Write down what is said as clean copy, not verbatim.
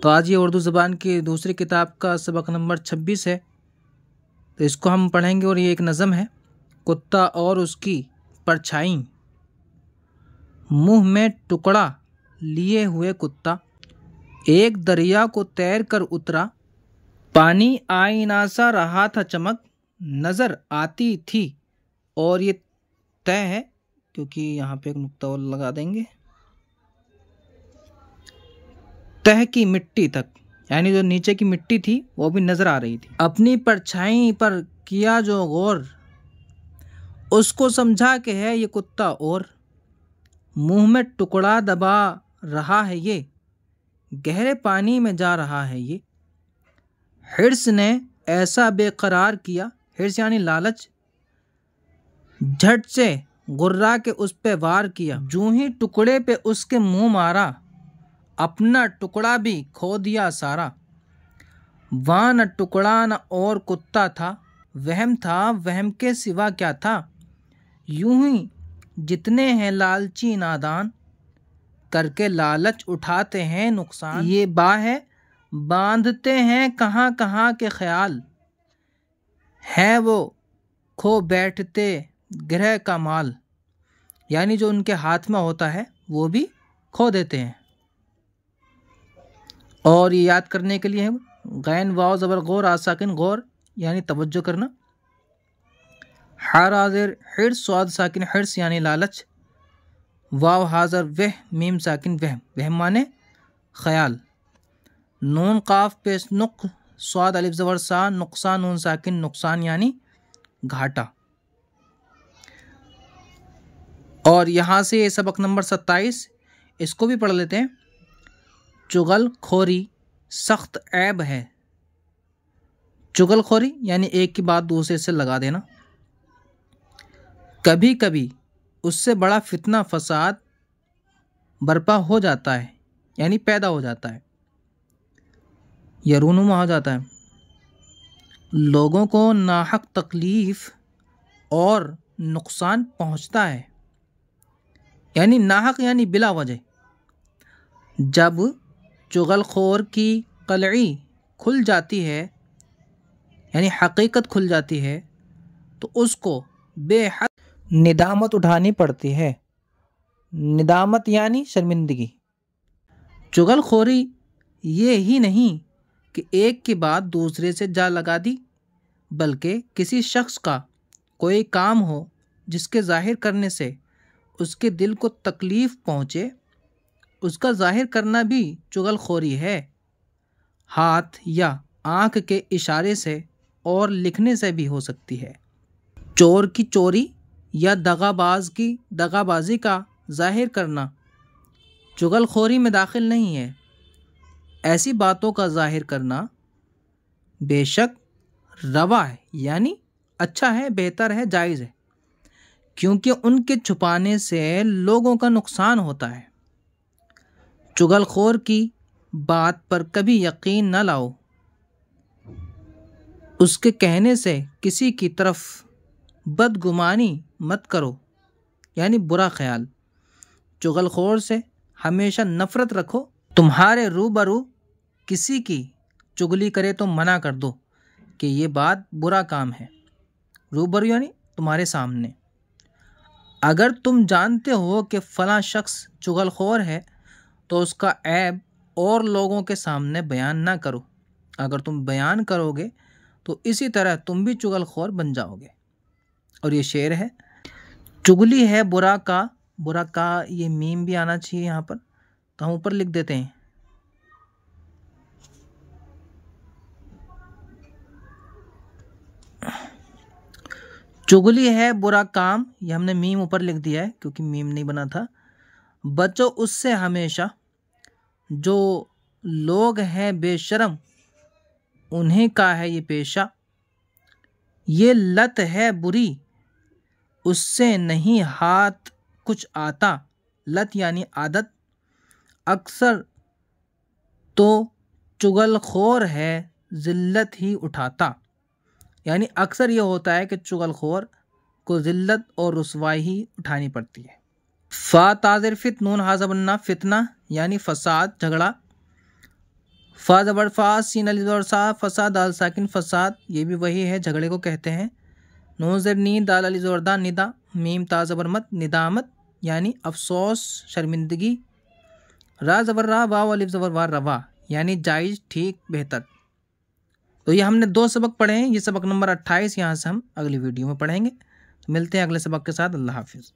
تو آج یہ اردو زبان کی دوسری کتاب کا سبق نمبر 26 ہے، تو اس کو ہم پڑھیں گے، اور یہ ایک نظم ہے۔ کتا اور اس کی پرچھائی، منہ میں ٹکڑا لیے ہوئے کتا ایک دریا کو تیر کر اترا، پانی آئینہ سا رہا تھا چمک، نظر آتی تھی، اور یہ طے ہے کیونکہ یہاں پہ ایک نقطہ اور لگا دیں گے، تہ کی مٹی تک، یعنی جو نیچے کی مٹی تھی وہ بھی نظر آ رہی تھی۔ اپنی پرچھائی پر کیا جو غور، اس کو سمجھا کہ ہے یہ کتا اور، منہ میں ٹکڑا دبا رہا ہے یہ، گہرے پانی میں جا رہا ہے یہ۔ حرص نے ایسا بے قرار کیا، حرص یعنی لالچ، جھٹ سے غرا کے اس پہ وار کیا، جو ہی ٹکڑے پہ اس کے منہ مارا، اپنا ٹکڑا بھی کھو دیا سارا۔ وہاں نہ ٹکڑا نہ اور کتا تھا، وہم تھا وہم کے سوا کیا تھا۔ یوں ہی جتنے ہیں لالچی نادان، کر کے لالچ اٹھاتے ہیں نقصان۔ یہ ہے باندھتے ہیں کہاں کہاں کے خیال، ہے وہ کھو بیٹھتے گرہ کا مال، یعنی جو ان کے ہاتھ میں ہوتا ہے وہ بھی کھو دیتے ہیں۔ اور یہ یاد کرنے کے لیے غین واو زبر غور آ ساکن غور یعنی توجہ کرنا، حار حاضر حرص صاد ساکن حرص یعنی لالچ، واو حاضر وہ میم ساکن وہم، وہم مانے خیال، نون قاف پیش نق صاد الف زبر سا نقصان نون ساکن نقصان یعنی گھاٹا۔ اور یہاں سے یہ سبق نمبر 27 اس کو بھی پڑھ لیتے ہیں۔ چغل خوری سخت عیب ہے، چغل خوری یعنی ایک کی بات دوسرے سے لگا دینا، کبھی کبھی اس سے بڑا فتنہ فساد برپا ہو جاتا ہے، یعنی پیدا ہو جاتا ہے یا رونما ہو جاتا ہے، لوگوں کو ناحق تکلیف اور نقصان پہنچتا ہے، یعنی ناحق یعنی بلا وجہ۔ جب چغل خور کی قلعی کھل جاتی ہے، یعنی حقیقت کھل جاتی ہے، تو اس کو بے حد ندامت اٹھانی پڑتی ہے، ندامت یعنی شرمندگی۔ چغل خوری یہ ہی نہیں کہ ایک کی بات دوسرے سے جا لگا دی، بلکہ کسی شخص کا کوئی کام ہو جس کے ظاہر کرنے سے اس کے دل کو تکلیف پہنچے، اس کا ظاہر کرنا بھی چغل خوری ہے، ہاتھ یا آنکھ کے اشارے سے اور لکھنے سے بھی ہو سکتی ہے۔ چور کی چوری یا دغا باز کی دغا بازی کا ظاہر کرنا چغل خوری میں داخل نہیں ہے۔ ایسی باتوں کا ظاہر کرنا بے شک روا ہے، یعنی اچھا ہے، بہتر ہے، جائز ہے، کیونکہ ان کے چھپانے سے لوگوں کا نقصان ہوتا ہے۔ چغل خور کی بات پر کبھی یقین نہ لاؤ، اس کے کہنے سے کسی کی طرف بدگمانی مت کرو، یعنی برا خیال۔ چغل خور سے ہمیشہ نفرت رکھو، تمہارے روبرو کسی کی چغلی کرے تو منع کر دو کہ یہ بات برا کام ہے، روبرو یعنی تمہارے سامنے۔ اگر تم جانتے ہو کہ فلاں شخص چغل خور ہے تو اس کا عیب اور لوگوں کے سامنے بیان نہ کرو، اگر تم بیان کرو گے تو اسی طرح تم بھی چغل خور بن جاؤ گے۔ اور یہ شعر ہے، چغلی ہے برا کا، برا کا یہ میم بھی آنا چاہیے یہاں پر، تو ہم اوپر لکھ دیتے ہیں، چغلی ہے برا کام، یہ ہم نے میم اوپر لکھ دیا ہے کیونکہ میم نہیں بنا تھا۔ بچو اس سے ہمیشہ، جو لوگ ہیں بے شرم انہیں کا ہے یہ پیشہ، یہ لت ہے بری اس سے نہیں ہاتھ کچھ آتا، لت یعنی عادت، اکثر تو چغل خور ہے ذلت ہی اٹھاتا، یعنی اکثر یہ ہوتا ہے کہ چغل خور کو ذلت اور رسوائی ہی اٹھانی پڑتی ہے۔ فا تاظر فت نون حاضر بننا فتنہ یعنی فساد، جھگڑا، فا زبر فا، سین علی زبر سا، فساد دال ساکن فساد، یہ بھی وہی ہے، جھگڑے کو کہتے ہیں۔ نون زیر نی، دال علی زبر دا، ندا، میم تا زبر مت، ندامت یعنی افسوس، شرمندگی۔ را زبر را، واو الف زبر وا، روا یعنی جائز، ٹھیک، بہتر۔ تو یہ ہم نے 2 سبق پڑھے ہیں، یہ سبق نمبر 28 یہاں سے ہم اگلی ویڈیو میں پڑھیں گے۔ ملتے ہیں اگلے سبق کے ساتھ، اللہ حافظ۔